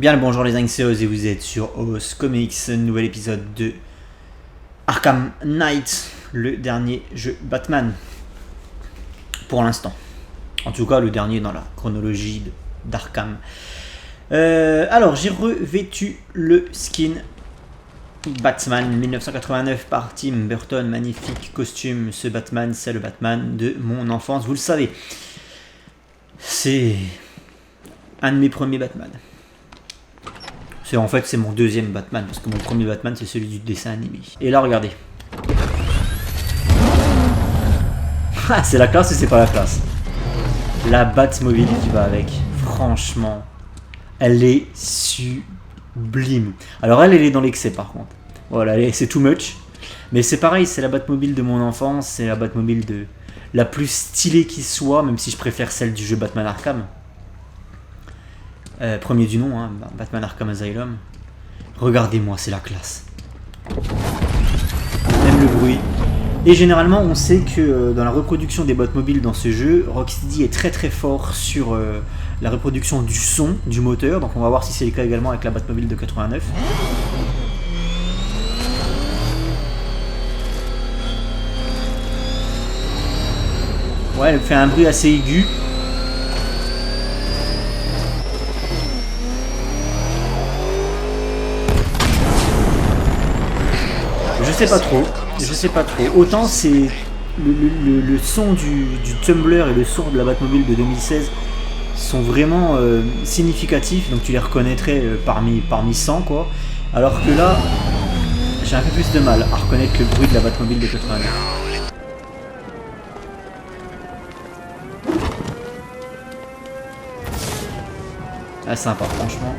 Bien le bonjour les Anxios et vous êtes sur Os Comics, nouvel épisode de Arkham Knight, le dernier jeu Batman pour l'instant. En tout cas le dernier dans la chronologie d'Arkham. Alors j'ai revêtu le skin Batman 1989 par Tim Burton, magnifique costume. Ce Batman c'est le Batman de mon enfance, vous le savez. C'est un de mes premiers Batman. En fait c'est mon deuxième Batman parce que mon premier Batman c'est celui du dessin animé. Et là regardez. Ah, c'est la classe ou c'est pas la classe? La Batmobile qui va avec. Franchement, elle est sublime. Alors elle est dans l'excès par contre. Voilà, c'est too much. Mais c'est pareil, c'est la Batmobile de mon enfance, c'est la Batmobile de la plus stylée qui soit, même si je préfère celle du jeu Batman Arkham. Premier du nom, hein, Batman Arkham Asylum. Regardez-moi, c'est la classe. Même le bruit. Et généralement, on sait que dans la reproduction des Batmobiles dans ce jeu, Rocksteady est très très fort sur la reproduction du son, du moteur. Donc on va voir si c'est le cas également avec la Batmobile de 89. Ouais, elle fait un bruit assez aigu. Je sais pas trop. Autant c'est le son du Tumblr et le son de la Batmobile de 2016 sont vraiment significatifs, donc tu les reconnaîtrais parmi 100 quoi. Alors que là, j'ai un peu plus de mal à reconnaître le bruit de la Batmobile de 89. Ah, sympa, franchement.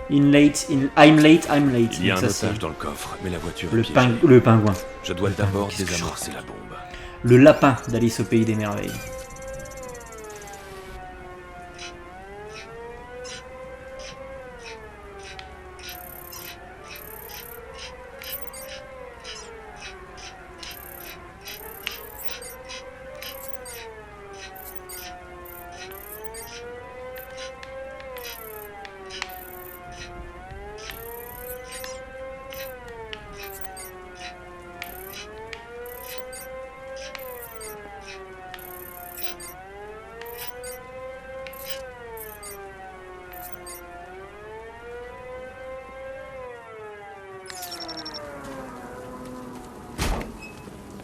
I'm late. Il y a un otage dans le coffre, mais la voiture est piégée. Le pingouin. Je dois d'abord désamorcer la bombe. Le lapin d'Alice au Pays des Merveilles.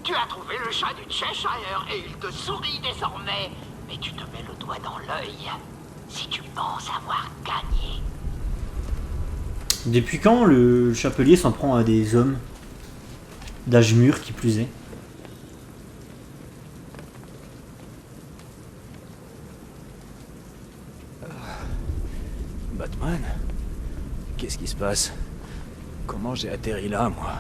Tu as trouvé le chat du Cheshire et il te sourit désormais. Mais tu te mets le doigt dans l'œil si tu penses avoir gagné. Depuis quand le chapelier s'en prend à des hommes d'âge mûr qui plus est? Batman? Qu'est-ce qui se passe? Comment j'ai atterri là, moi?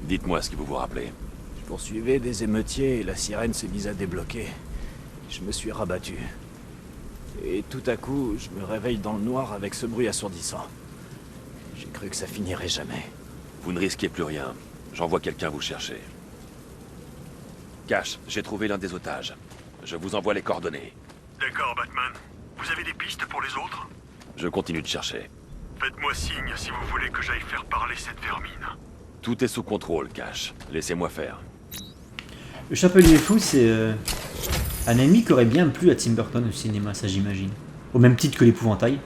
Dites-moi ce que vous vous rappelez. Je poursuivais des émeutiers et la sirène s'est mise à débloquer. Je me suis rabattu. Et tout à coup, je me réveille dans le noir avec ce bruit assourdissant. J'ai cru que ça finirait jamais. Vous ne risquez plus rien. J'envoie quelqu'un vous chercher. Cash, j'ai trouvé l'un des otages. Je vous envoie les coordonnées. D'accord, Batman. Vous avez des pistes pour les autres? Je continue de chercher. Faites-moi signe si vous voulez que j'aille faire parler cette vermine. Tout est sous contrôle, Cash. Laissez-moi faire. Le chapelier fou, c'est un ennemi qui aurait bien plu à Tim Burton au cinéma, ça j'imagine. Au même titre que l'épouvantail.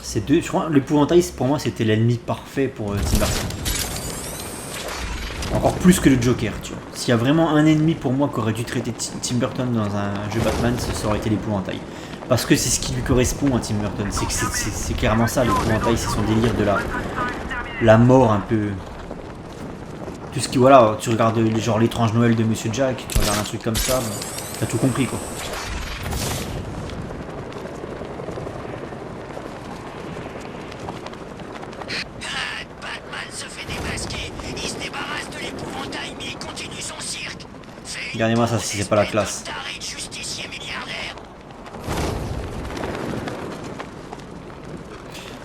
Je crois l'épouvantail pour moi c'était l'ennemi parfait pour Tim Burton. Encore plus que le Joker, tu vois. S'il y a vraiment un ennemi pour moi qui aurait dû traiter Tim Burton dans un jeu Batman, ça aurait été l'épouvantail. Parce que c'est ce qui lui correspond à Tim Burton. C'est clairement ça, l'épouvantail, c'est son délire de la mort un peu. Tout ce qui, voilà, tu regardes genre l'étrange Noël de Monsieur Jack, tu regardes un truc comme ça, bon, t'as tout compris quoi. Batman se fait démasquer, il se débarrasse de l'épouvantail mais il continue son cirque. Regardez-moi ça si c'est pas la classe.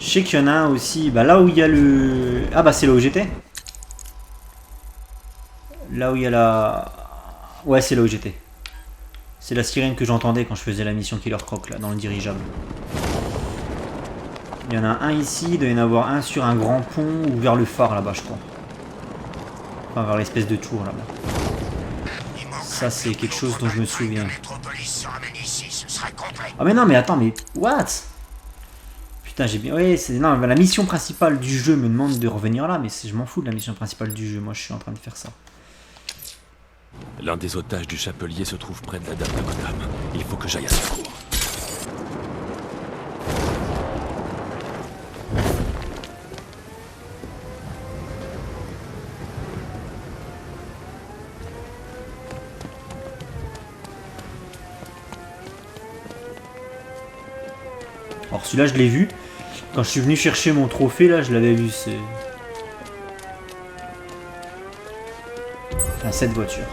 Je sais qu'il y en a un aussi, bah là où il y a le... Ah bah c'est là où j'étais. Là où il y a la... Ouais, c'est là où j'étais. C'est la sirène que j'entendais quand je faisais la mission Killer Croc là, dans le dirigeable. Il y en a un ici, il doit y en avoir un sur un grand pont ou vers le phare là-bas, je crois. Enfin, vers l'espèce de tour là-bas. Ça, c'est quelque chose dont je me souviens. Ah, mais non, mais attends, mais what? Putain, j'ai bien. Oui, c'est. Non, la mission principale du jeu me demande de revenir là, mais je m'en fous de la mission principale du jeu. Moi, je suis en train de faire ça. L'un des otages du chapelier se trouve près de la dame d'Amadam. Il faut que j'aille à son secours. Alors celui-là, je l'ai vu. Quand je suis venu chercher mon trophée, là, je l'avais vu. C'est... Enfin, cette voiture.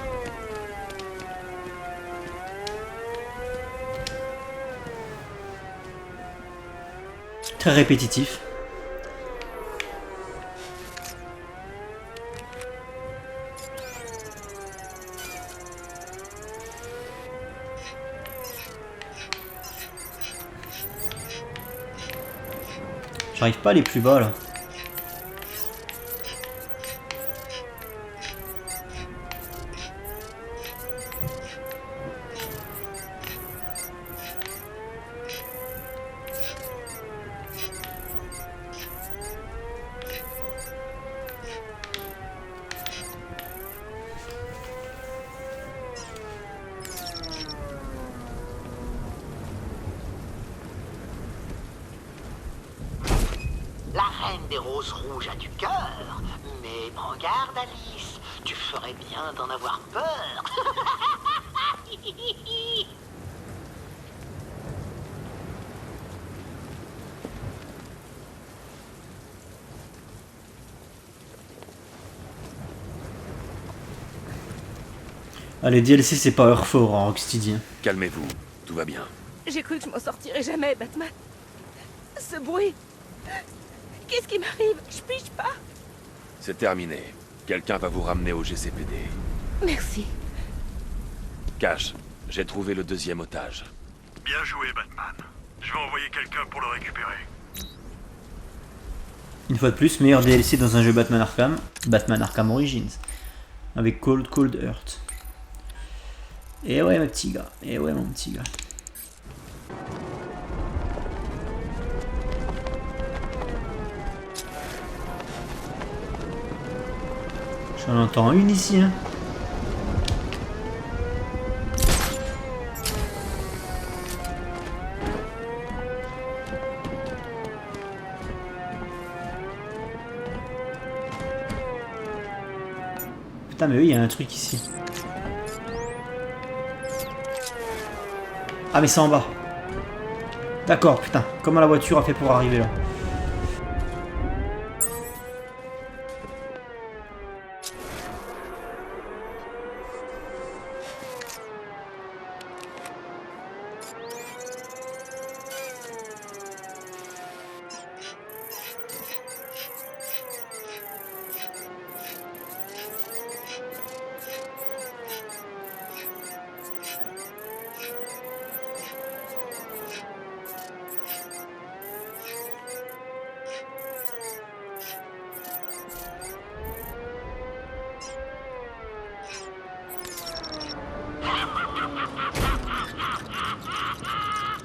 Très répétitif. J'arrive pas à aller plus bas là. La reine des roses rouges a du cœur, mais prends garde, Alice. Tu ferais bien d'en avoir peur. Ah, les DLC, c'est pas heure fort en Rocksteady. Calmez-vous, tout va bien. J'ai cru que je m'en sortirais jamais, Batman. Ce bruit. Qu'est-ce qui m'arrive? Je pige pas. C'est terminé. Quelqu'un va vous ramener au GCPD. Merci. Cash, j'ai trouvé le deuxième otage. Bien joué, Batman. Je vais envoyer quelqu'un pour le récupérer. Une fois de plus, meilleur DLC dans un jeu Batman Arkham. Batman Arkham Origins. Avec Cold Earth. Et ouais, mon petit gars. Et ouais, mon petit gars. J'en entends une ici, hein. Putain, mais oui, il y a un truc ici. Ah, mais c'est en bas. D'accord, putain. Comment la voiture a fait pour arriver là?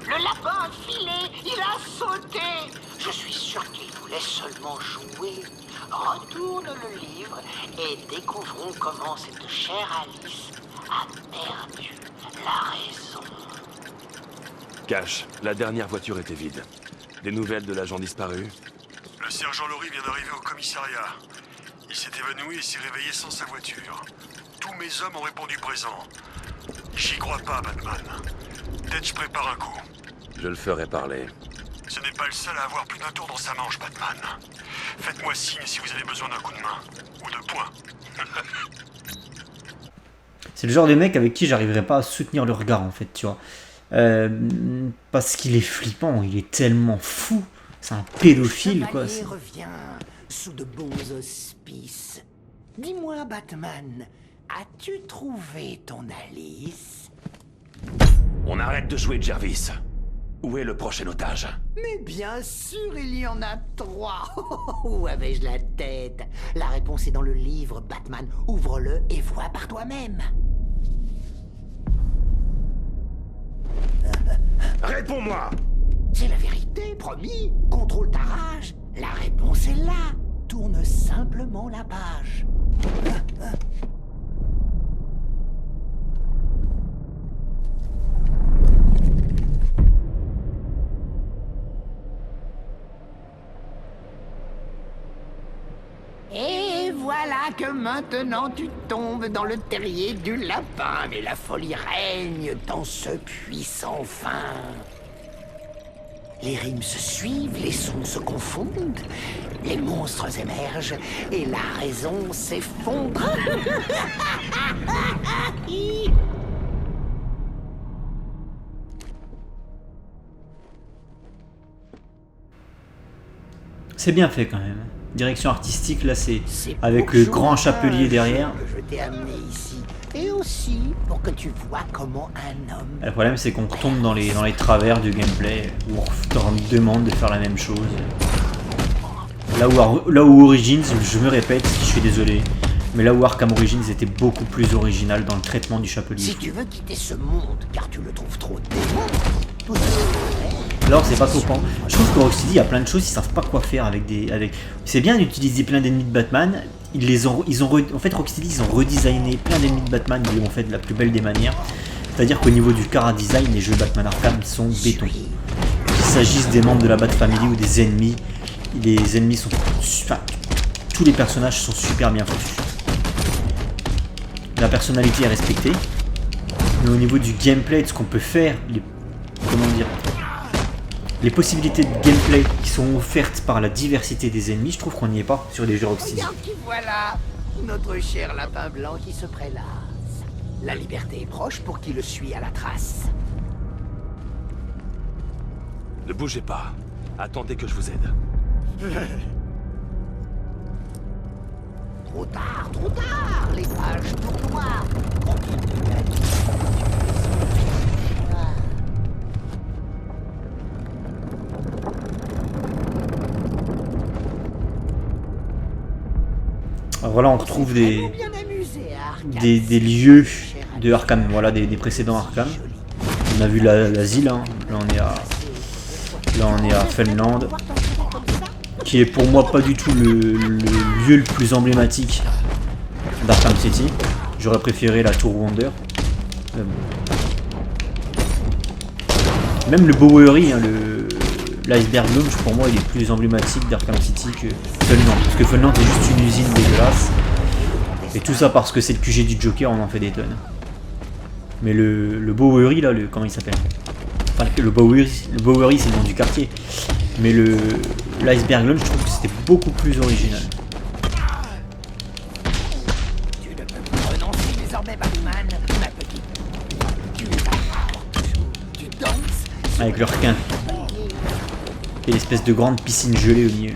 Le lapin a filé, il a sauté. Je suis sûr qu'il voulait seulement jouer. Retourne le livre et découvrons comment cette chère Alice a perdu la raison. Cash, la dernière voiture était vide. Des nouvelles de l'agent disparu? Le sergent Laurie vient d'arriver au commissariat. Il s'est évanoui et s'est réveillé sans sa voiture. Tous mes hommes ont répondu présent. J'y crois pas, Batman. Peut-être je prépare un coup. Je le ferai parler. Ce n'est pas le seul à avoir plus d'un tour dans sa manche, Batman. Faites-moi signe si vous avez besoin d'un coup de main. Ou de poing. C'est le genre de mec avec qui j'arriverais pas à soutenir le regard, en fait, tu vois. Parce qu'il est flippant, il est tellement fou. C'est un pédophile, quoi. Le revient sous de bons auspices. Dis-moi, Batman, as-tu trouvé ton Alice? On arrête de jouer Jervis. Où est le prochain otage? Mais bien sûr, il y en a 3. Où avais-je la tête? La réponse est dans le livre, Batman. Ouvre-le et vois par toi-même. Réponds-moi! C'est la vérité, promis. Contrôle ta rage. La réponse est là. Tourne simplement la page. Et voilà que maintenant tu tombes dans le terrier du lapin, mais la folie règne dans ce puissant fin. Les rimes se suivent, les sons se confondent, les monstres émergent et la raison s'effondre. C'est bien fait quand même. Direction artistique, là, c'est C'est avec pour le jouer grand un chapelier jeu derrière. que je t'ai amené ici. Et aussi pour que tu vois comment un homme... Le problème, c'est qu'on retombe dans les travers du gameplay où on te demande de faire la même chose. Là où Origins, je me répète, je suis désolé, mais là où Arkham Origins était beaucoup plus original dans le traitement du chapelier. Si tu veux quitter ce monde, car tu le trouves trop démon, tout ce que tu fais, Alors c'est pas copain. Je trouve que Rocksteady a plein de choses, ils savent pas quoi faire avec des. C'est bien d'utiliser plein d'ennemis de Batman. En fait Rocksteady ils ont redesigné plein d'ennemis de Batman, ils l'ont fait de la plus belle des manières. C'est-à-dire qu'au niveau du chara design, les jeux Batman Arkham sont béton. Qu'il s'agisse des membres de la Bat Family ou des ennemis, les ennemis sont. Enfin, tous les personnages sont super bien foutus. La personnalité est respectée. Mais au niveau du gameplay, de ce qu'on peut faire, les possibilités de gameplay qui sont offertes par la diversité des ennemis, je trouve qu'on n'y est pas sur les jeux Rocksteady. regarde qui voilà, notre cher lapin blanc qui se prélasse. La liberté est proche pour qui le suit à la trace. Ne bougez pas. Attendez que je vous aide. Trop tard, les pages tournoient. Alors voilà, on retrouve des Bien amusé, Arkham. lieux de Arkham, voilà, des précédents Arkham. On a vu l'asile, hein. Là on est à Fenland, qui est pour moi pas du tout le lieu le plus emblématique d'Arkham City. J'aurais préféré la Tour Wonder. Même le Bowery, hein, l'iceberg Lounge, pour moi il est plus emblématique d'Arkham City que Funland. Parce que Funland est juste une usine dégueulasse. Et tout ça parce que c'est le QG du Joker, on en fait des tonnes. Mais le Bowery là, comment il s'appelle? Enfin le Bowery c'est le nom du quartier. Mais l'iceberg Lounge, je trouve que c'était beaucoup plus original. Tu ne peux plus renoncer désormais, Batman, ma petite. Tu danses. Avec leur requin. Et l'espèce de grande piscine gelée au milieu.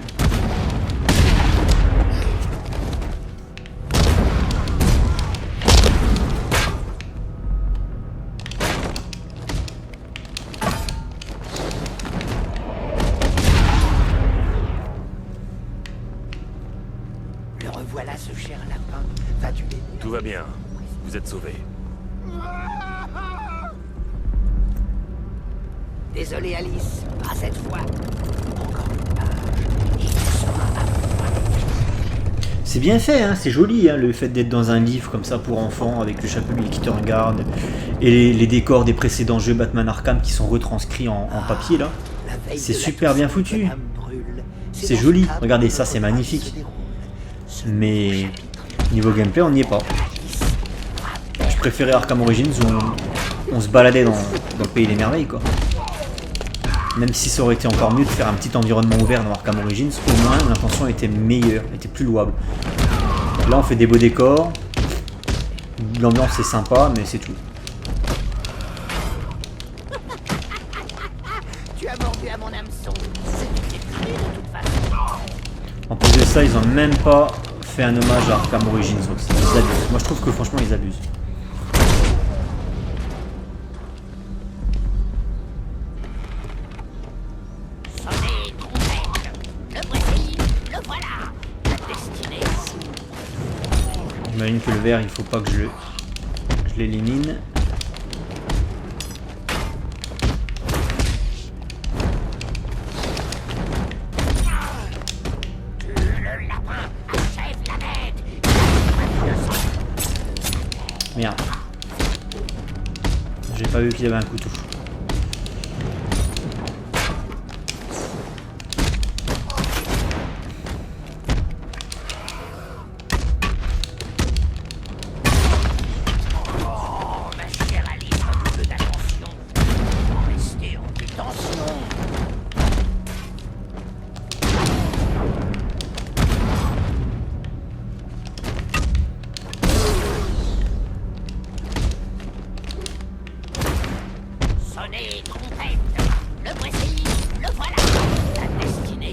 Le revoilà, ce cher lapin. Vas-tu l'aider? Tout va bien. Vous êtes sauvés. Désolé, Alice, pas cette fois. Encore une page, et tu seras à moi. C'est bien fait, hein, c'est joli, hein, le fait d'être dans un livre comme ça pour enfants avec le chapelier qui te regarde et les décors des précédents jeux Batman Arkham qui sont retranscrits en papier là. La veille C'est de la super bien Toussaint, foutu. Madame brûle. C'est dans joli. ce cadre Regardez, que ça, c'est le roman magnifique. se déroule. Ce Mais nouveau chapitre, niveau gameplay on n'y est pas. Alice, Je préférais Arkham Origins où on se baladait dans le pays des merveilles quoi. Même si ça aurait été encore mieux de faire un petit environnement ouvert dans Arkham Origins, au moins l'intention était meilleure, était plus louable. Là on fait des beaux décors, l'ambiance est sympa mais c'est tout. tu as mordu à mon hameçon. C'était écrit de toute façon. En plus de ça ils ont même pas fait un hommage à Arkham Origins, donc ils abusent. Moi je trouve que franchement ils abusent. J'imagine que le vert, il faut pas que je l'élimine. Merde. J'ai pas vu qu'il y avait un couteau.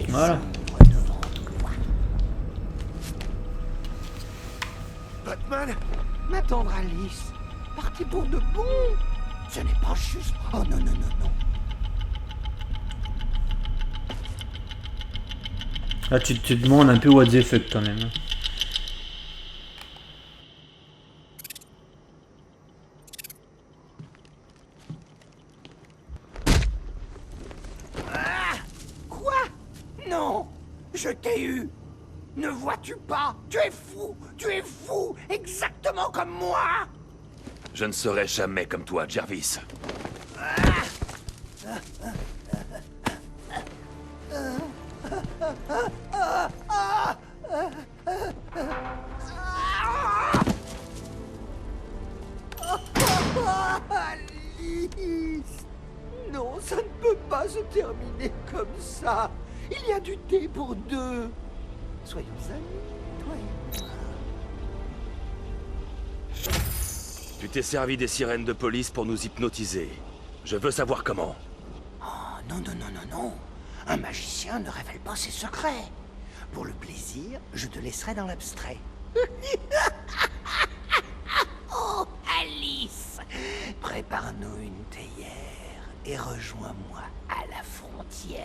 Voilà. Batman? M'attendre Alice. Parti pour de bon. Ce n'est pas juste. Oh non, non, non, non. Là, tu te demandes un peu what the fuck quand même. Quoi? Non! Je t'ai eu! Ne vois-tu pas? Tu es fou! Tu es fou! Exactement comme moi! Je ne serai jamais comme toi, Jarvis. Alice! Non, ça ne peut pas se terminer comme ça! Il y a du thé pour deux! Soyons amis, toi et moi. Tu t'es servi des sirènes de police pour nous hypnotiser. Je veux savoir comment. Oh, non, non, non, non, non. Un magicien ne révèle pas ses secrets. Pour le plaisir, je te laisserai dans l'abstrait. Oh, Alice! Prépare-nous une théière et rejoins-moi à la frontière.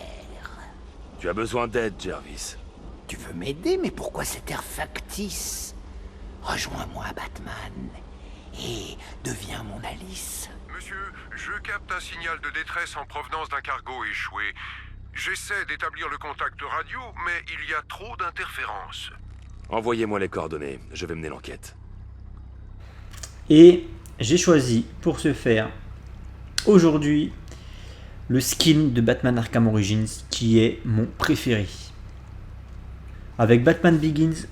Tu as besoin d'aide, Jarvis. Tu veux m'aider, mais pourquoi cet air factice? Rejoins-moi, Batman, et deviens mon Alice. Monsieur, je capte un signal de détresse en provenance d'un cargo échoué. J'essaie d'établir le contact radio, mais il y a trop d'interférences. Envoyez-moi les coordonnées, je vais mener l'enquête. Et j'ai choisi pour ce faire aujourd'hui le skin de Batman Arkham Origins qui est mon préféré. Avec Batman Begins,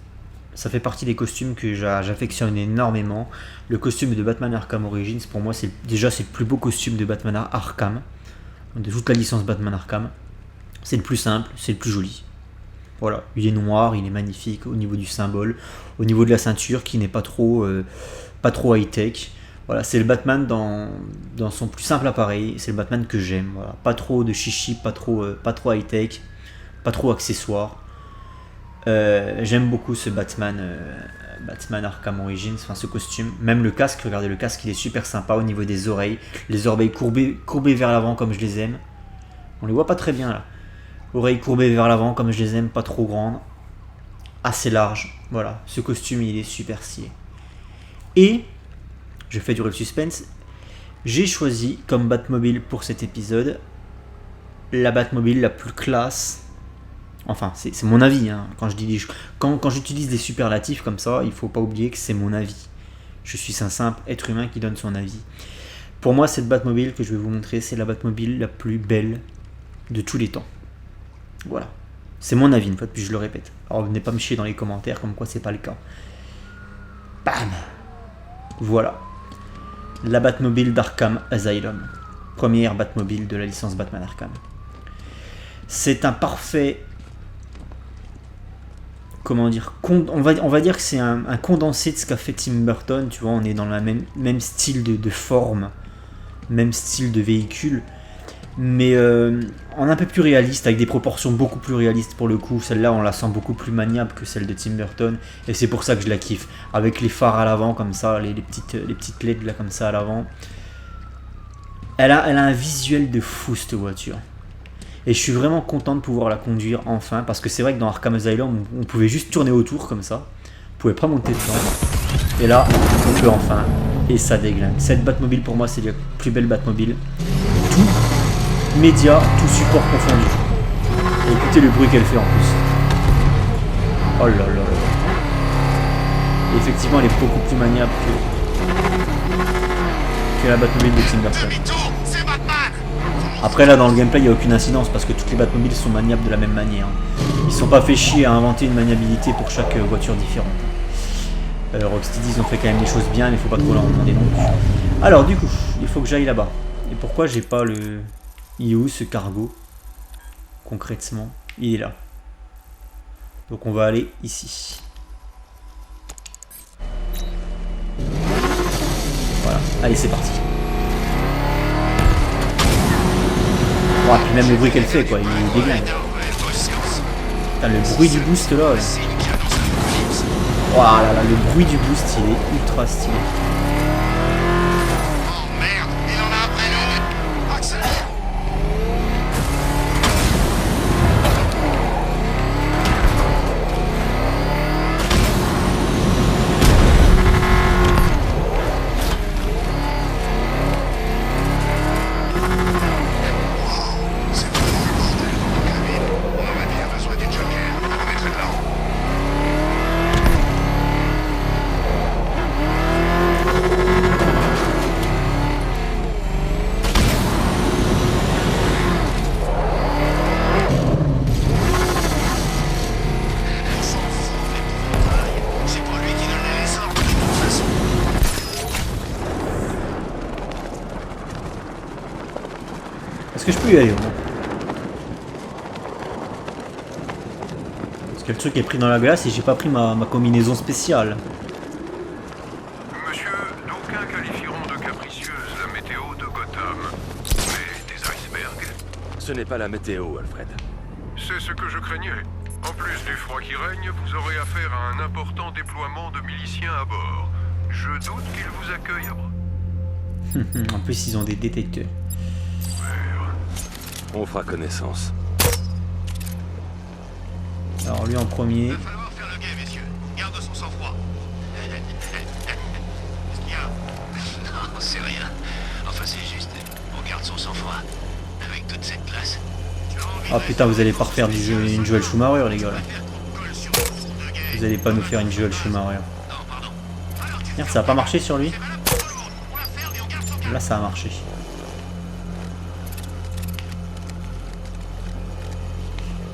ça fait partie des costumes que j'affectionne énormément. Le costume de Batman Arkham Origins, pour moi, c'est le plus beau costume de Batman Arkham, de toute la licence Batman Arkham. C'est le plus simple, c'est le plus joli. Voilà, il est noir, il est magnifique au niveau du symbole, au niveau de la ceinture qui n'est pas trop high-tech. Voilà, c'est le Batman dans son plus simple appareil, c'est le Batman que j'aime. Voilà. Pas trop de chichi, pas trop high-tech, pas trop accessoires. J'aime beaucoup ce Batman Arkham Origins, enfin ce costume. Même le casque, regardez le casque, il est super sympa au niveau des oreilles. Les oreilles courbées vers l'avant comme je les aime. On les voit pas très bien là. Oreilles courbées vers l'avant comme je les aime, pas trop grandes. Assez large. Voilà, ce costume il est super stylé. Et, je fais durer le suspense, j'ai choisi comme Batmobile pour cet épisode la Batmobile la plus classe. Enfin, c'est mon avis, hein. Quand j'utilise des superlatifs comme ça, il faut pas oublier que c'est mon avis. Je suis un simple être humain qui donne son avis. Pour moi, cette Batmobile que je vais vous montrer, c'est la Batmobile la plus belle de tous les temps. Voilà. C'est mon avis, une fois de plus, je le répète. Alors, venez pas me chier dans les commentaires comme quoi c'est pas le cas. Bam! Voilà. La Batmobile d'Arkham Asylum. Première Batmobile de la licence Batman Arkham. C'est un parfait... Comment dire, on va dire que c'est un condensé de ce qu'a fait Tim Burton, tu vois, on est dans le même style de forme, même style de véhicule, mais en un peu plus réaliste, avec des proportions beaucoup plus réalistes pour le coup. Celle-là, on la sent beaucoup plus maniable que celle de Tim Burton, et c'est pour ça que je la kiffe, avec les phares à l'avant comme ça, les petites LED là comme ça à l'avant. Elle a un visuel de fou cette voiture. Et je suis vraiment content de pouvoir la conduire enfin, parce que c'est vrai que dans Arkham Asylum, on pouvait juste tourner autour comme ça. On pouvait pas monter dedans. Et là, on peut enfin. Et ça déglingue. Cette Batmobile pour moi c'est la plus belle Batmobile. Tout média, tout support confondu. Et écoutez le bruit qu'elle fait en plus. Oh là là là. Et effectivement elle est beaucoup plus maniable que la Batmobile de Tim Burton. Après là dans le gameplay il n'y a aucune incidence parce que toutes les Batmobiles sont maniables de la même manière. Ils sont pas fait chier à inventer une maniabilité pour chaque voiture différente. Rocksteady ils ont fait quand même des choses bien mais il faut pas trop leur demander non plus. Alors du coup il faut que j'aille là-bas. Et pourquoi j'ai pas le... Il est où ce cargo? Concrètement il est là. Donc on va aller ici. Voilà, allez c'est parti. Oh, puis même le bruit qu'elle fait quoi, il déglingue. Putain, le bruit du boost là. Oh là là, le bruit du boost il est ultra stylé. Est-ce que je peux y aller au moins? Parce que le truc est pris dans la glace et j'ai pas pris ma combinaison spéciale. Monsieur, d'aucuns qualifieront de capricieuse la météo de Gotham. Mais des icebergs, Ce n'est pas la météo, Alfred. c'est ce que je craignais. En plus du froid qui règne, vous aurez affaire à un important déploiement de miliciens à bord. Je doute qu'ils vous accueillent à bras. En plus ils ont des détecteurs. On fera connaissance. Alors lui en premier. Il va falloir faire le guet, messieurs. Garde son sang-froid. Qu'est-ce qu'il y a? Non, c'est rien. Enfin, c'est juste. On garde son sang-froid. Avec toute cette glace. Ah putain, vous allez pas refaire du jeu, une Joel Schumacher les gars là. Vous allez pas nous faire une Joel Schumacher. Merde, ça a pas marché sur lui. Là ça a marché.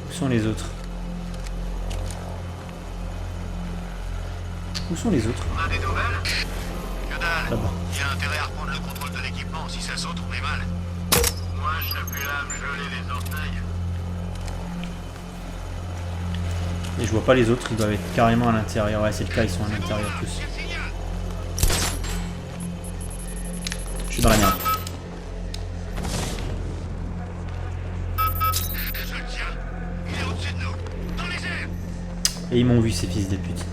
Où sont les autres? Où sont les autres? On a des nouvelles? Que dalle. Là-bas. Il y a intérêt à reprendre le contrôle de l'équipement. Si ça saute, on est mal. Moi, je serais plus là à me geler les orteils. Et je vois pas les autres, ils doivent être carrément à l'intérieur. Ouais, c'est le cas, ils sont à l'intérieur tous. Je suis dans la merde. Je le tiens. Il est au-dessus de nous. Dans les airs. Et ils m'ont vu ces fils de pute.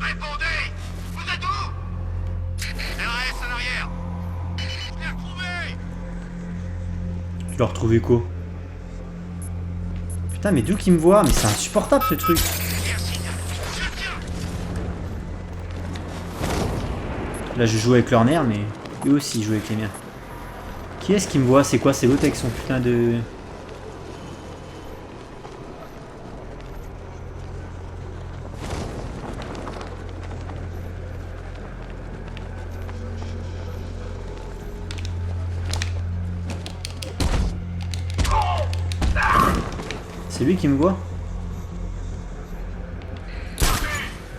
Répondez! Vous êtes où? RAS à l'arrière. Je l'ai retrouvé. Je dois retrouver quoi? Putain, mais d'où qu'ils me voient? Mais c'est insupportable ce truc. Là je joue avec leur nerf, mais eux aussi ils jouent avec les miens. Qui est-ce qui me voit? C'est quoi? C'est l'autre avec son putain de... C'est lui qui me voit?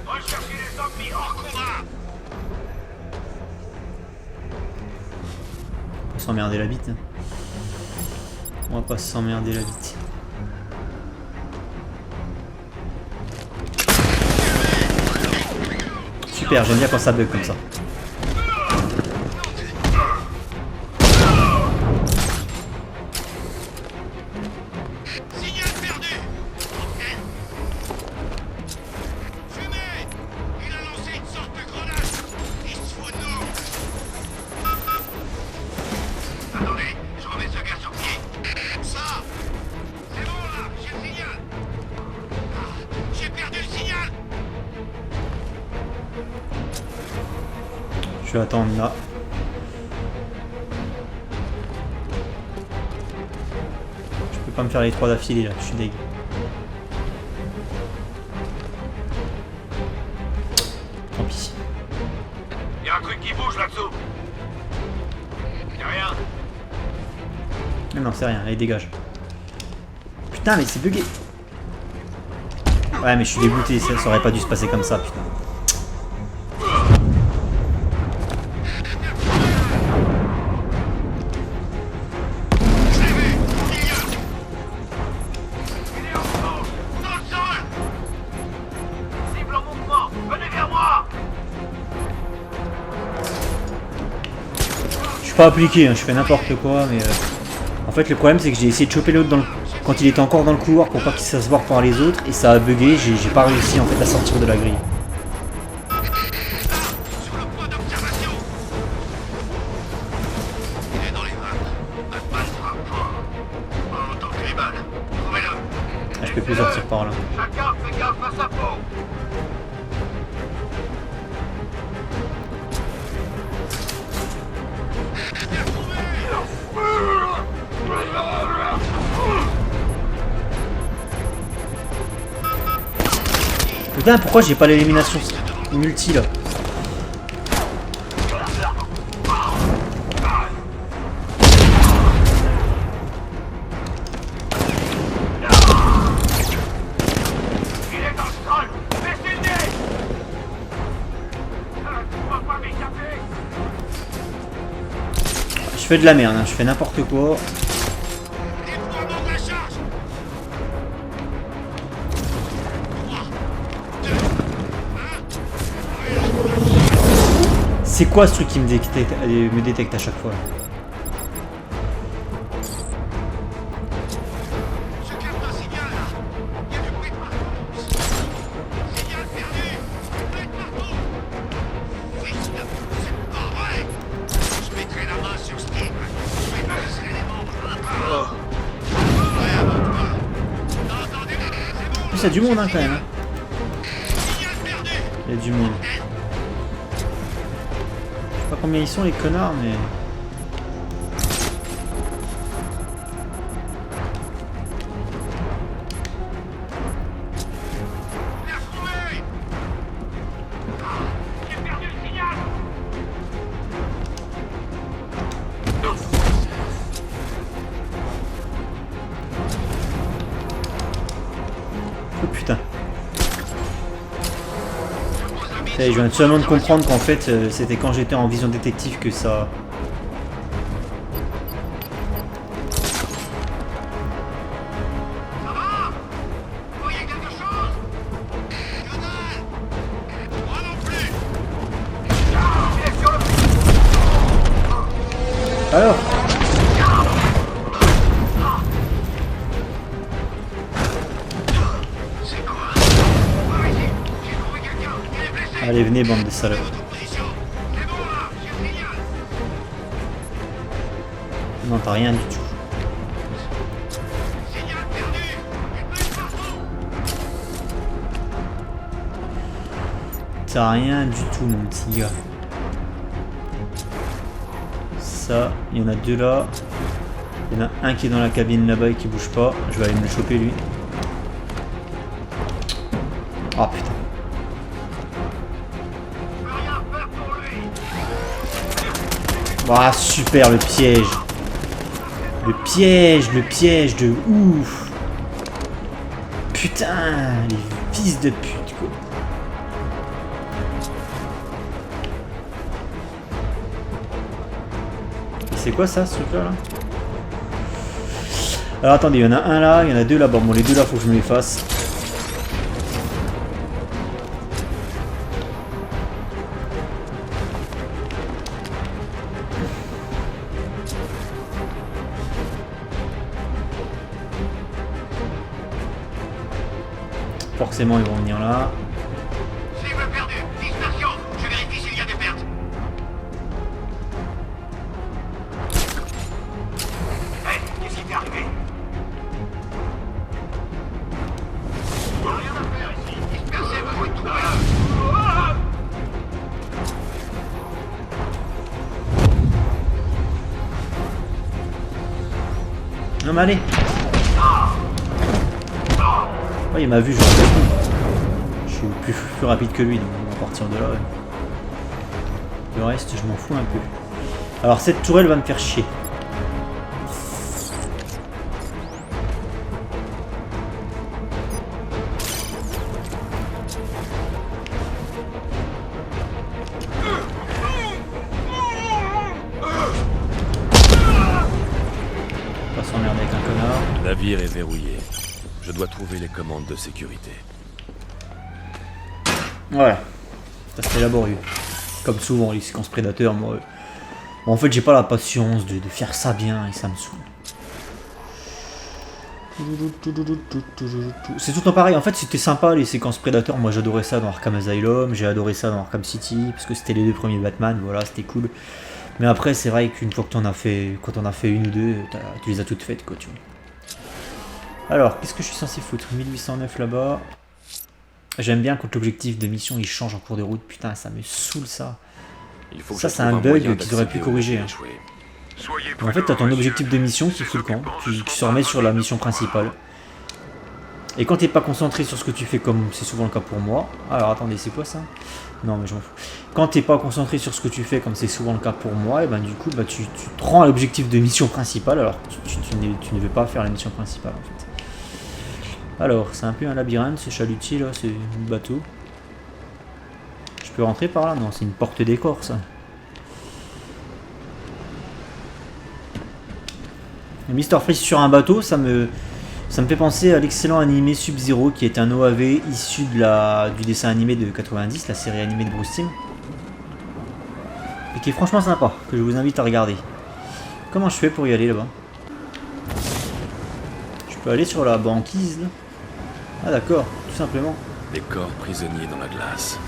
Recherchez les ennemis hors combat. On va s'emmerder la bite. On va pas s'emmerder la bite. Super, j'aime bien quand ça bug comme ça. Signal perdu. Ok. Fumée. Il a lancé une sorte de grenade. Il se Je vais attendre là. Je peux pas me faire les 3 d'affilée là, je suis deg. Tant pis. Y'a un truc qui bouge là-dessous. Y'a rien. Mais non, c'est rien, allez, dégage. Putain, mais c'est bugué. Ouais, mais je suis dégoûté, ça aurait pas dû se passer comme ça, putain. Je suis pas appliqué, hein, je fais n'importe quoi, mais... En fait, le problème, c'est que j'ai essayé de choper l'autre quand il était encore dans le couloir pour pas qu'il se fasse voir par les autres, et ça a bugué, j'ai pas réussi en fait à sortir de la grille. Sur le point d'observation. Il est dans les vagues. Un passera fort. En tant que rival. Trouvez-le. Ah, je peux plus sortir par là. Chacun fait gaffe à sa peau. Putain, pourquoi j'ai pas l'élimination multi là? Il est dans le sol. Laissez le nez. Tu vas pas m'échapper. Je fais de la merde, hein, je fais n'importe quoi. Déploiement de la charge. C'est quoi ce truc qui me détecte à chaque fois là? Je capte un signal là. Il y a du bruit partout. Signal perdu. Bruit partout. Fils de... C'est pas vrai. Je mettrai la main sur Steve. Je vais baisser les membres. Ouais, avant toi. T'as entendu? C'est bon. En plus, il y a du monde hein, quand même. Hein. Signal perdu. Il y a du monde. Je sais pas combien ils sont les connards, mais... Il a trouvé. J'ai perdu le signal. Oh putain. Ça y est, je viens seulement de comprendre qu'en fait c'était quand j'étais en vision détective que ça... Ça va? Vous voyez quelque chose? Que dalle. Moi non plus. Il est sur le... Alors C'est quoi? Par ici. J'ai trouvé quelqu'un. Il est blessé. allez, venez, bande de salauds. Votre position. C'est bon là. J'ai le signal. Non, t'as rien du tout. Signal perdu. Il bouge partout. T'as rien du tout, mon petit gars. Ça, il y en a deux là. Il y en a un qui est dans la cabine là-bas et qui bouge pas. Je vais aller me le choper lui. Oh putain. Je peux rien faire pour lui. Ah super le piège. Le piège de ouf. Putain, les fils de pute quoi. Et c'est quoi ça ce truc là, Alors attendez, il y en a un là, il y en a deux là-bas. Bon les deux là faut que je me les fasse. Forcément ils vont venir là. Cible perdue. Dispersion. Je vérifie s'il y a des pertes. Hey, qu'est-ce qui t'est arrivé? Y a rien à faire ici. Dispersez-vous et trouvez-le. Non mais allez. Ouais, il m'a vu, je suis plus rapide que lui, donc on va partir de là. Ouais. Le reste, je m'en fous un peu. Alors cette tourelle va me faire chier. Pas s'emmerder avec un connard. Le navire est verrouillé. Je dois trouver les commandes de sécurité. Ouais, ça c'est laborieux. Comme souvent les séquences prédateurs, moi. En fait, j'ai pas la patience de faire ça bien et ça me saoule. C'est tout le temps pareil. En fait, c'était sympa les séquences prédateurs. Moi, j'adorais ça dans Arkham Asylum, j'ai adoré ça dans Arkham City parce que c'était les 2 premiers Batman. Voilà, c'était cool. Mais après, c'est vrai qu'une fois que t'en as fait, quand on a fait une ou deux, tu les as toutes faites, quoi, tu vois. Alors, qu'est-ce que je suis censé foutre? 1809 là-bas. J'aime bien quand l'objectif de mission il change en cours de route. Putain, ça me saoule ça. Il faut que Ça, je c'est trouve un bug moyen qu'ils auraient pu d'accéder au corriger. navire Hein. échoué. Soyez En fait, t'as ton objectif de mission qui fout le camp, qui se remet sur la mission principale. Et quand t'es pas concentré sur ce que tu fais, comme c'est souvent le cas pour moi. Alors attendez, c'est quoi ça? Non, mais je m'en fous. Quand t'es pas concentré sur ce que tu fais, comme c'est souvent le cas pour moi, et ben du coup, bah, tu te rends à l'objectif de mission principale, alors que tu ne veux pas faire la mission principale en fait. Alors, c'est un peu un labyrinthe, ce chalutier là, c'est un bateau. Je peux rentrer par là? Non, c'est une porte d'écor ça. Mr. Freeze sur un bateau, ça me fait penser à l'excellent animé Sub-Zero qui est un OAV issu du dessin animé de 90, la série animée de Bruce Timm. Et qui est franchement sympa, que je vous invite à regarder. Comment je fais pour y aller là-bas? Je peux aller sur la banquise là? Ah d'accord, tout simplement. Des corps prisonniers dans la glace.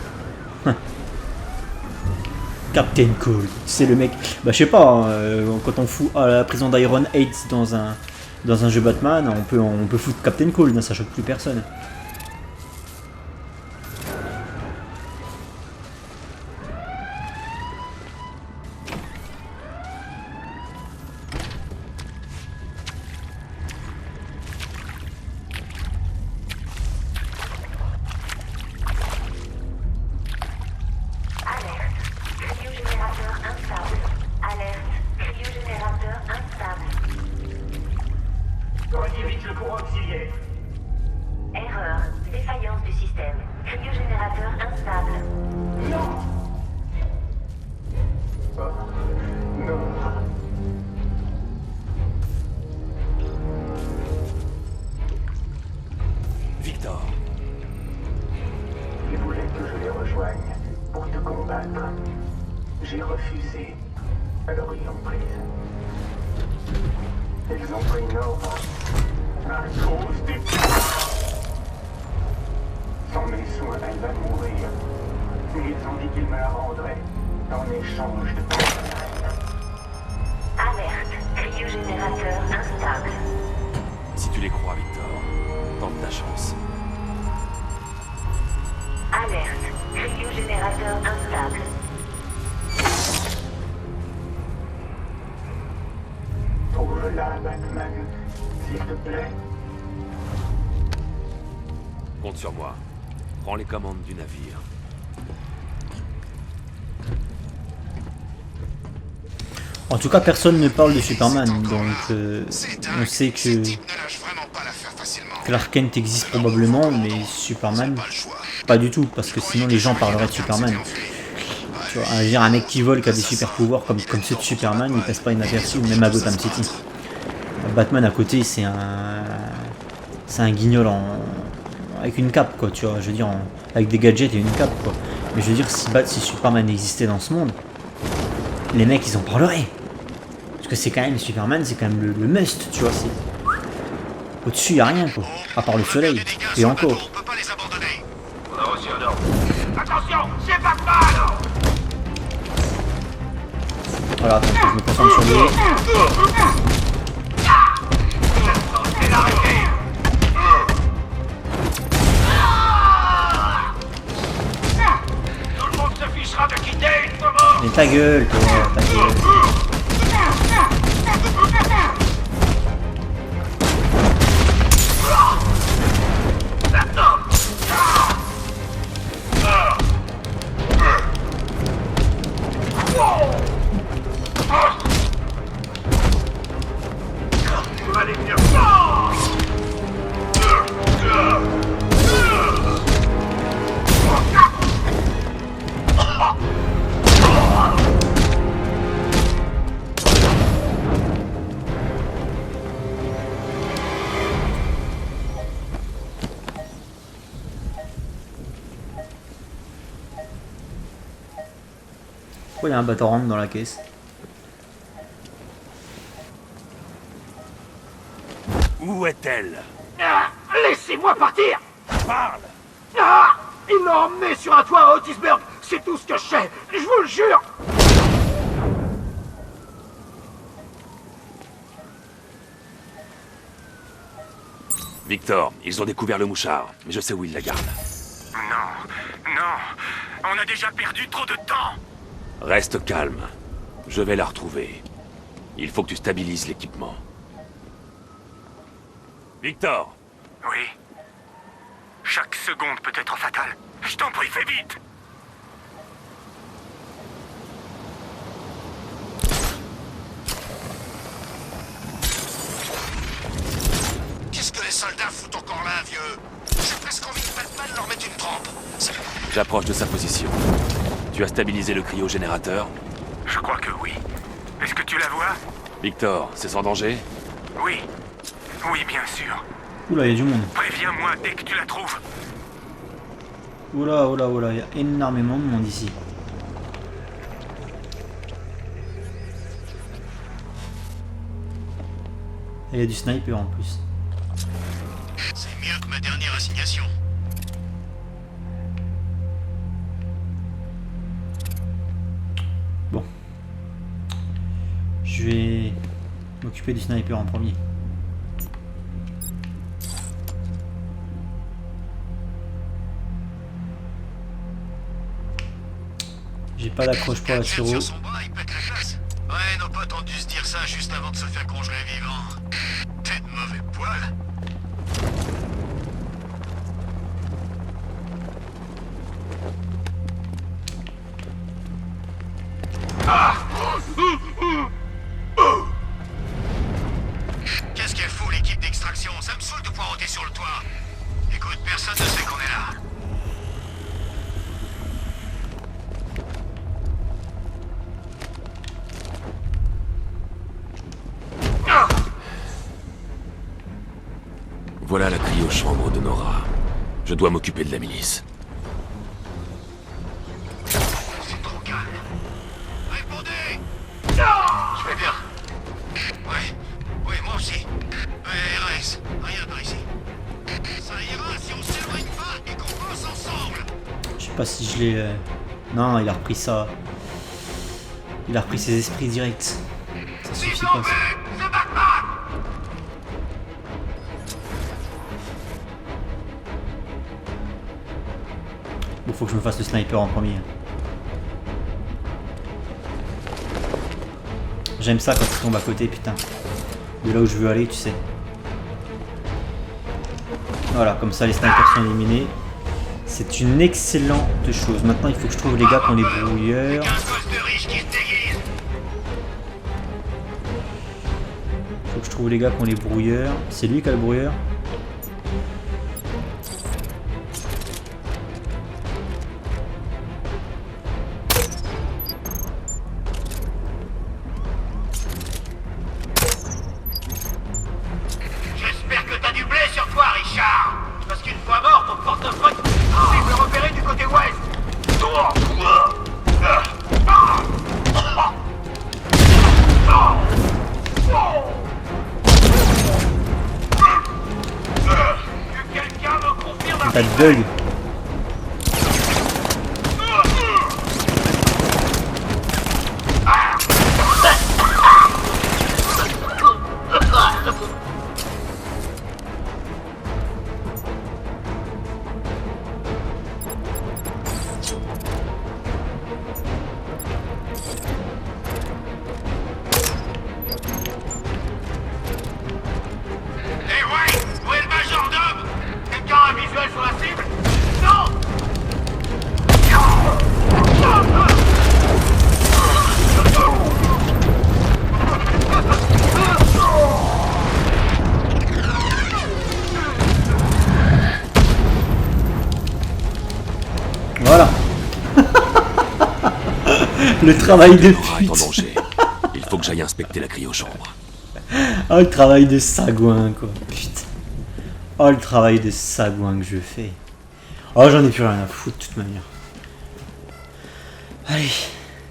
Captain Cold, c'est le mec. Bah je sais pas, quand on fout à la prison d'Iron Heights dans un jeu Batman, on peut foutre Captain Cold, ça choque plus personne. Erreur. Défaillance du système. Cryogénérateur instable. Victor. Ils voulaient que je les rejoigne pour te combattre. J'ai refusé. Alors ils l'ont prise. Ils ont pris Nova à cause des... Sans mes soins, elle va mourir. Ils ont dit qu'ils me la rendraient en échange de... Alerte. Cryogénérateur instable. Si tu les crois, Victor, tente ta chance. Alerte. Cryogénérateur instable. Trouve-la, Batman, s'il te plaît. Compte sur moi. Prends les commandes du navire. En tout cas, personne ne parle de Superman, donc on sait que Clark Kent existe probablement, mais Superman, pas du tout, parce que sinon les gens parleraient de Superman. Tu vois, je veux dire, un mec qui vole, qui a des super pouvoirs comme ceux de Superman, il passe pas inaperçu, même à Gotham City. Batman à côté, c'est un guignol avec une cape, quoi, tu vois, je veux dire, avec des gadgets et une cape, quoi. Mais je veux dire, si Superman existait dans ce monde, les mecs, ils en parleraient. Parce que c'est quand même, Superman, c'est quand même le must, tu vois, c'est... Au-dessus, y a rien, quoi, à part le soleil, et encore. On peut pas les abandonner. On a reçu un ordre. Attention, c'est Batman! Voilà, attends, je me concentre sur lui. Tout le monde se fichera de quitter une fois mort! Mais ta gueule, toi, ta gueule. Allez, viens. Pourquoi il y a un batarang dans la caisse? Où est-elle? Laissez-moi partir. Parle! Ah, il m'a emmené sur un toit à Otisburg. C'est tout ce que je sais. Je vous le jure. Victor, ils ont découvert le mouchard, mais je sais où ils la gardent. Non, non. On a déjà perdu trop de temps. Reste calme. Je vais la retrouver. Il faut que tu stabilises l'équipement. Victor! Oui. Chaque seconde peut être fatale. Je t'en prie, fais vite. Qu'est-ce que les soldats foutent encore là, vieux? J'ai presque envie que Batman leur mette une trempe. J'approche de sa position. Tu as stabilisé le cryogénérateur? Je crois que oui. Est-ce que tu la vois? Victor, c'est sans danger? Oui. Oui, bien sûr. Oula, il y a du monde. Préviens-moi dès que tu la trouves. Oula, oula, oula, il y a énormément de monde ici. Et il y a du sniper en plus. C'est mieux que ma dernière assignation. Bon. Je vais m'occuper du sniper en premier. J'ai pas d'accroche pour la Sur Tiro. son bras, il pète la classe. Ouais, nos potes ont dû se dire ça juste avant de se faire congeler vivant. T'es de mauvais poil. Qu'est-ce qu'elle fout, l'équipe d'extraction? Ça me saoule de poireauter sur le toit. Écoute, personne ne sait qu'on est là. Voilà la cryo-chambre de Nora. Je dois m'occuper de la milice. C'est trop calme. Répondez! Je vais bien. Ouais, moi aussi. Ouais, RS, rien par ici. Ça ira si on s'éloigne pas et qu'on bosse ensemble. Je sais pas si je l'ai... Non, il a repris ça. Il a repris ses esprits directs. Ça suffit pas. Ça. C'est Batman! Bon, faut que je me fasse le sniper en premier. J'aime ça quand il tombe à côté, putain. De là où je veux aller, tu sais. Voilà, comme ça les snipers sont éliminés. C'est une excellente chose. Maintenant, il faut que je trouve les gars qui ont les brouilleurs. Un gosse de riche qui se déguise. Faut que je trouve les gars qui ont les brouilleurs. C'est lui qui a le brouilleur. J'espère que t'as du blé sur toi, Richard. Parce qu'une fois mort, ton portefeuille est repéré du côté ouest. Que quelqu'un me confirme. Pas de bug. Eh ouais, où est le majordome? Quelqu'un a un visuel sur la cible? Le travail de Aura est en pute. danger. Il faut que j'aille inspecter la cryochambre. Oh, le travail de sagouin, quoi. Putain. Oh, le travail de sagouin que je fais. Oh, j'en ai plus rien à foutre, de toute manière. Allez.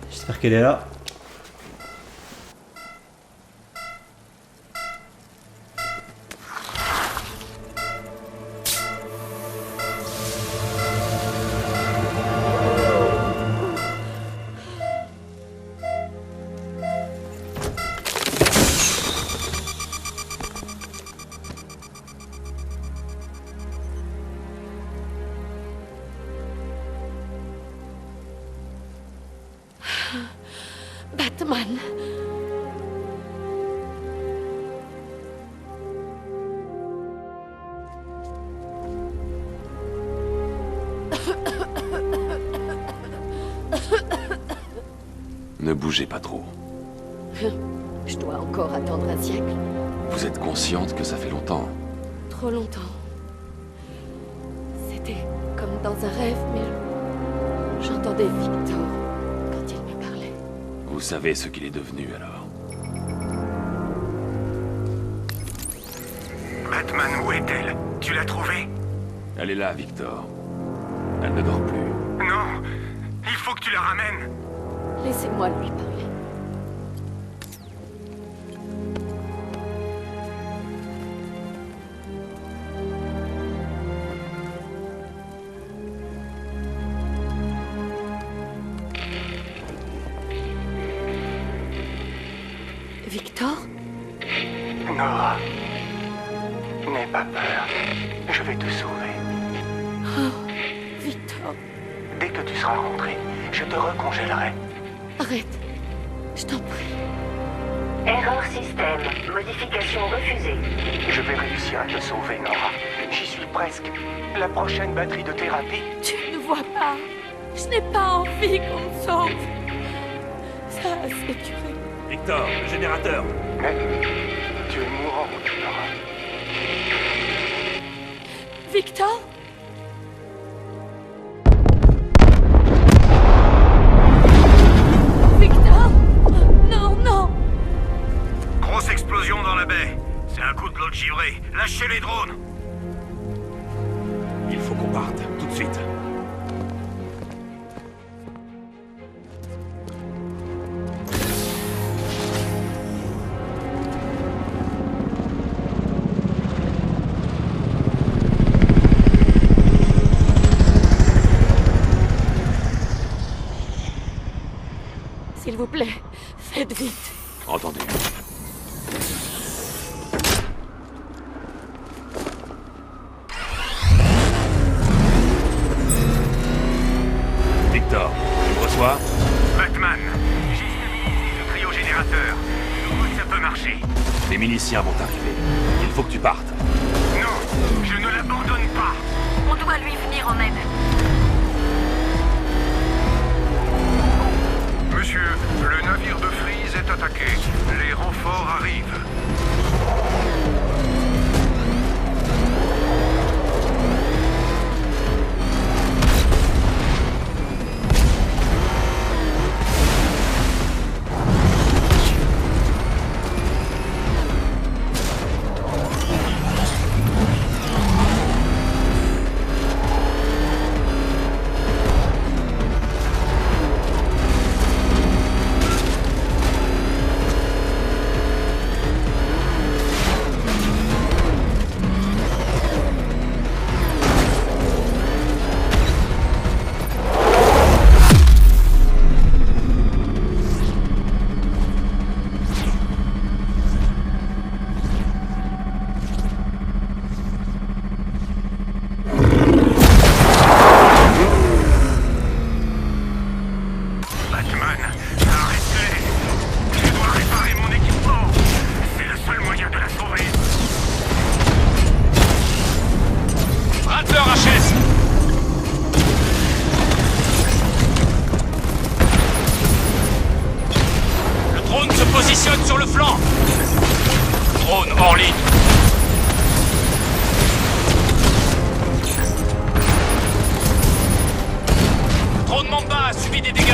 J'espère qu'elle est là. Batman. Ne bougez pas trop. Je dois encore attendre un siècle. Vous êtes consciente que ça fait longtemps. Trop longtemps. C'était comme dans un rêve, mais j'entendais Victor quand il me parlait. Vous savez ce qu'il est devenu alors. Batman, où est-elle? Tu l'as trouvée? Elle est là, Victor. Elle ne dort plus. Non, il faut que tu la ramènes. Laissez-moi lui parler. Victor? Nora, n'aie pas peur. Je vais te sauver. Oh, Victor, Dès que tu seras rentré, je te recongélerai. arrête. Je t'en prie. Erreur système. Modification refusée. Je vais réussir à te sauver, Nora. J'y suis presque. La prochaine batterie de thérapie. Tu ne vois pas. Je n'ai pas envie qu'on me sauve. Ça a assez duré. Victor, le générateur. Mais tu es mourant, Nora. Victor? Victor? Non, non! Grosse explosion dans la baie. C'est un coup de l'autre givré. Lâchez les drones. Il faut qu'on parte, tout de suite. S'il vous plaît, faites vite. Entendu. Victor, tu me reçois? Batman, j'ai stabilisé le cryogénérateur. Je crois que ça peut marcher. Les miliciens vont arriver. Il faut que tu partes. Non, je ne l'abandonne pas. On doit lui venir en aide. Monsieur, le navire de Freeze est attaqué. Les renforts arrivent. positionne sur le flanc. Drone hors ligne. Drone Mamba a subi des dégâts.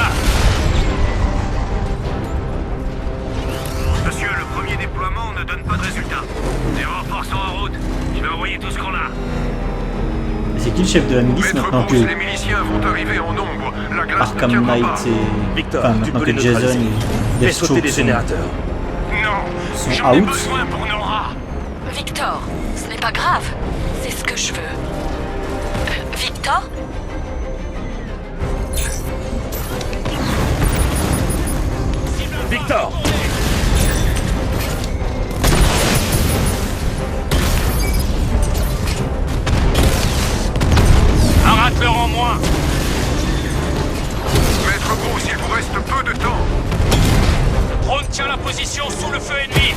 qui le chef de la milice Maître maintenant Bruce, que les miliciens vont arriver en nombre. La glace ne Arkham tiendra Knight pas. et... Victor, enfin, tu maintenant peux que les Jason neutraliser. et Fais sauter Deathstroke les générateurs. Non, sont j'en ai out. besoin pour Nora. Victor, ce n'est pas grave. C'est ce que je veux. Victor? Victor! Un racleur en moins. Maître Bruce, il vous reste peu de temps. Drone tient la position sous le feu ennemi.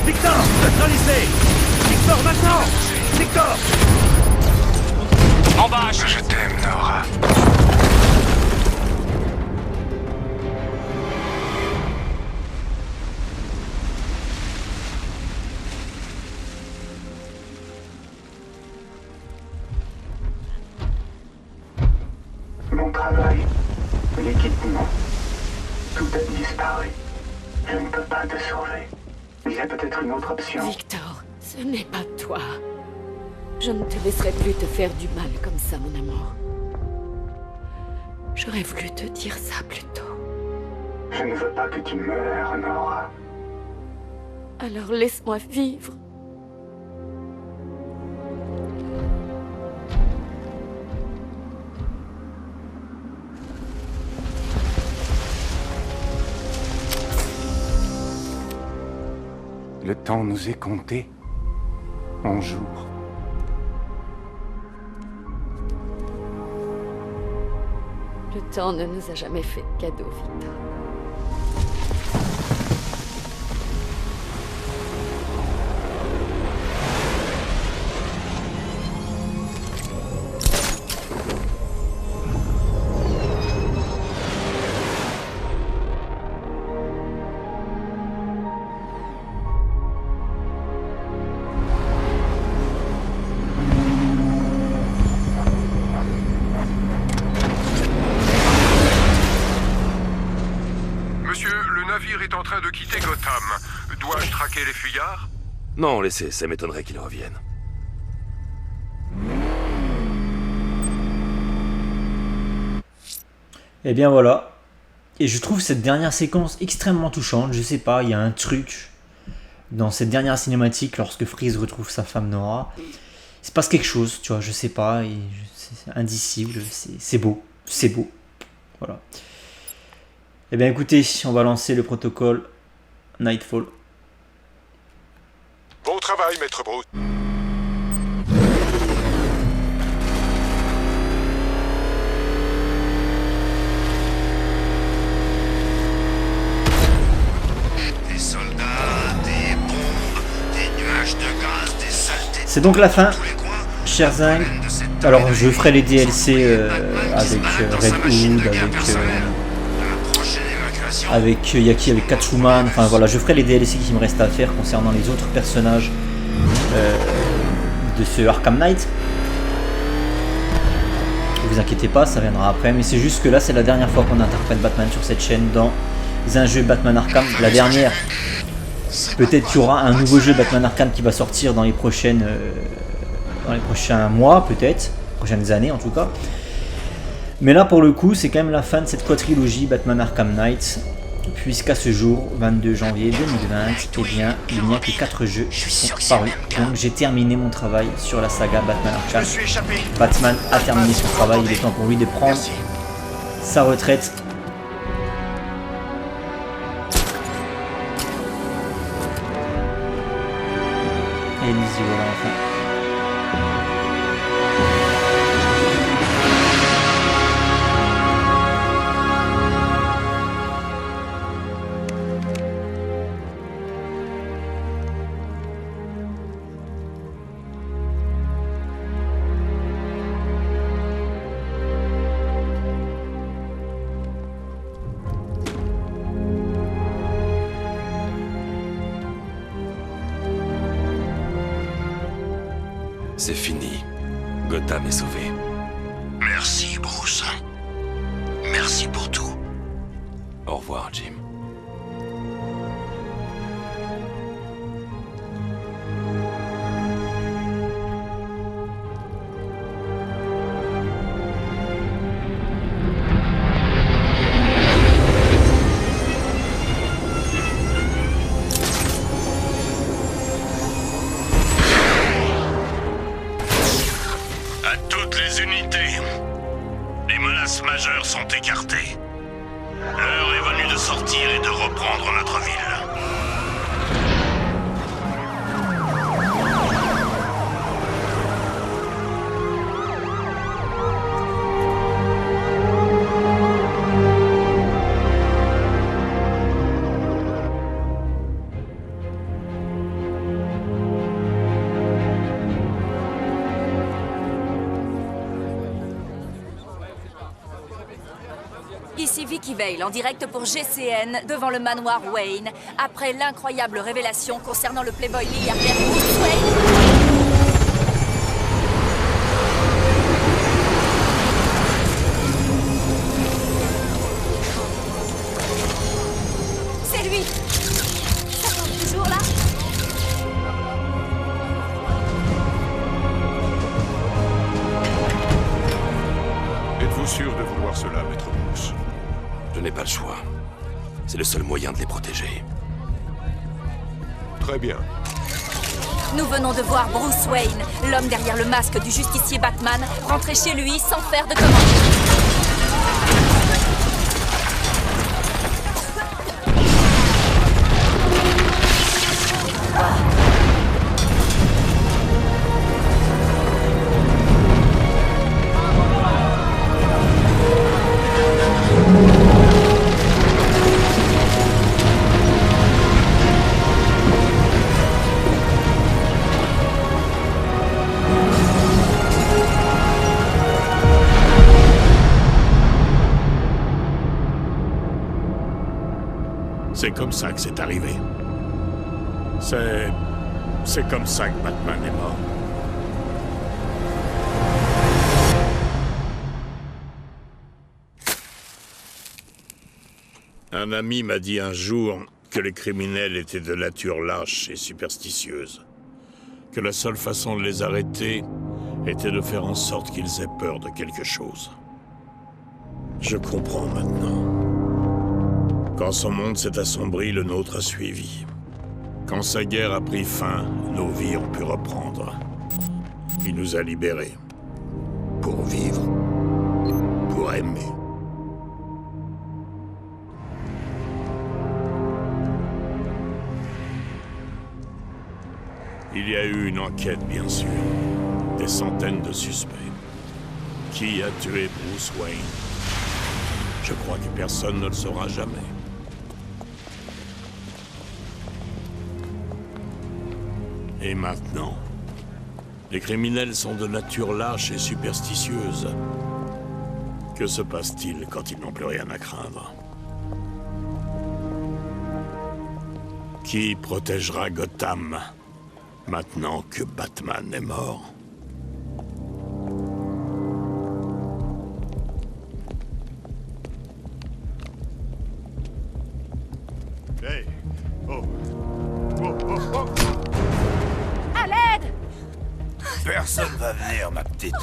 Victor! Neutralisé! Victor, maintenant! Victor! En bas, Je t'aime, Nora. Mon travail, l'équipement, tout a disparu. Je ne peux pas te sauver. Il y a peut-être une autre option. Victor, ce n'est pas toi. Je ne te laisserai plus te faire du mal comme ça, mon amour. J'aurais voulu te dire ça plus tôt. Je ne veux pas que tu meurs, Nora. Alors laisse-moi vivre. Le temps nous est compté. En jours. Le temps ne nous a jamais fait de cadeau, Victor. Monsieur, le navire est en train de quitter Gotham. Dois-je traquer les fuyards? Non, laissez, ça m'étonnerait qu'ils reviennent. Et bien voilà. Et je trouve cette dernière séquence extrêmement touchante. Je sais pas, il y a un truc dans cette dernière cinématique lorsque Freeze retrouve sa femme Nora. Il se passe quelque chose, tu vois, je sais pas. C'est indicible, c'est beau. C'est beau. Voilà. Et bien écoutez, on va lancer le protocole Nightfall. Bon travail, Maître Bruce. Des soldats, des bombes, des nuages de gaz, des saletés. C'est donc la fin, Tous les coins. chers zinc. Alors je ferai les DLC avec Red Hood, avec Yaki, avec Catwoman, enfin voilà, je ferai les DLC qui me restent à faire concernant les autres personnages de ce Arkham Knight. Ne vous inquiétez pas, ça viendra après, mais c'est juste que là c'est la dernière fois qu'on interprète Batman sur cette chaîne dans un jeu Batman Arkham, la dernière. Peut-être qu'il y aura un nouveau jeu Batman Arkham qui va sortir dans les prochains mois, peut-être, prochaines années en tout cas. Mais là pour le coup c'est quand même la fin de cette quadrilogie Batman Arkham Knight, puisqu'à ce jour, 22 janvier 2020, eh bien il n'y a que 4 jeux qui sont parus. Donc j'ai terminé mon travail sur la saga Batman Arkham. Batman a terminé son travail, il est temps pour lui de prendre sa retraite. Et nous y voilà enfin. C'est fini. Gotham est sauvé. Merci, Bruce. Merci pour tout. Au revoir, Jim. À toutes les unités, les menaces majeures sont écartées. L'heure est venue de sortir et de reprendre notre ville. Ici Vicky Vale, en direct pour GCN, devant le manoir Wayne, après l'incroyable révélation concernant le playboy milliardaire Bruce Wayne. C'est lui! Ça tombe toujours là? Êtes-vous sûr de vouloir cela, Maître Bruce? Je n'ai pas le choix. C'est le seul moyen de les protéger. Très bien. Nous venons de voir Bruce Wayne, l'homme derrière le masque du justicier Batman, rentrer chez lui sans faire de commande. C'est comme ça que c'est arrivé. C'est comme ça que Batman est mort. Un ami m'a dit un jour que les criminels étaient de nature lâche et superstitieuse. Que la seule façon de les arrêter était de faire en sorte qu'ils aient peur de quelque chose. Je comprends maintenant. Quand son monde s'est assombri, le nôtre a suivi. Quand sa guerre a pris fin, nos vies ont pu reprendre. Il nous a libérés. Pour vivre. Pour aimer. Il y a eu une enquête, bien sûr. Des centaines de suspects. Qui a tué Bruce Wayne? Je crois que personne ne le saura jamais. Et maintenant, les criminels sont de nature lâche et superstitieuse. Que se passe-t-il quand ils n'ont plus rien à craindre? Qui protégera Gotham maintenant que Batman est mort? Hey! Oh! Oh, oh, oh! À l'aide! Personne va venir, ma petite.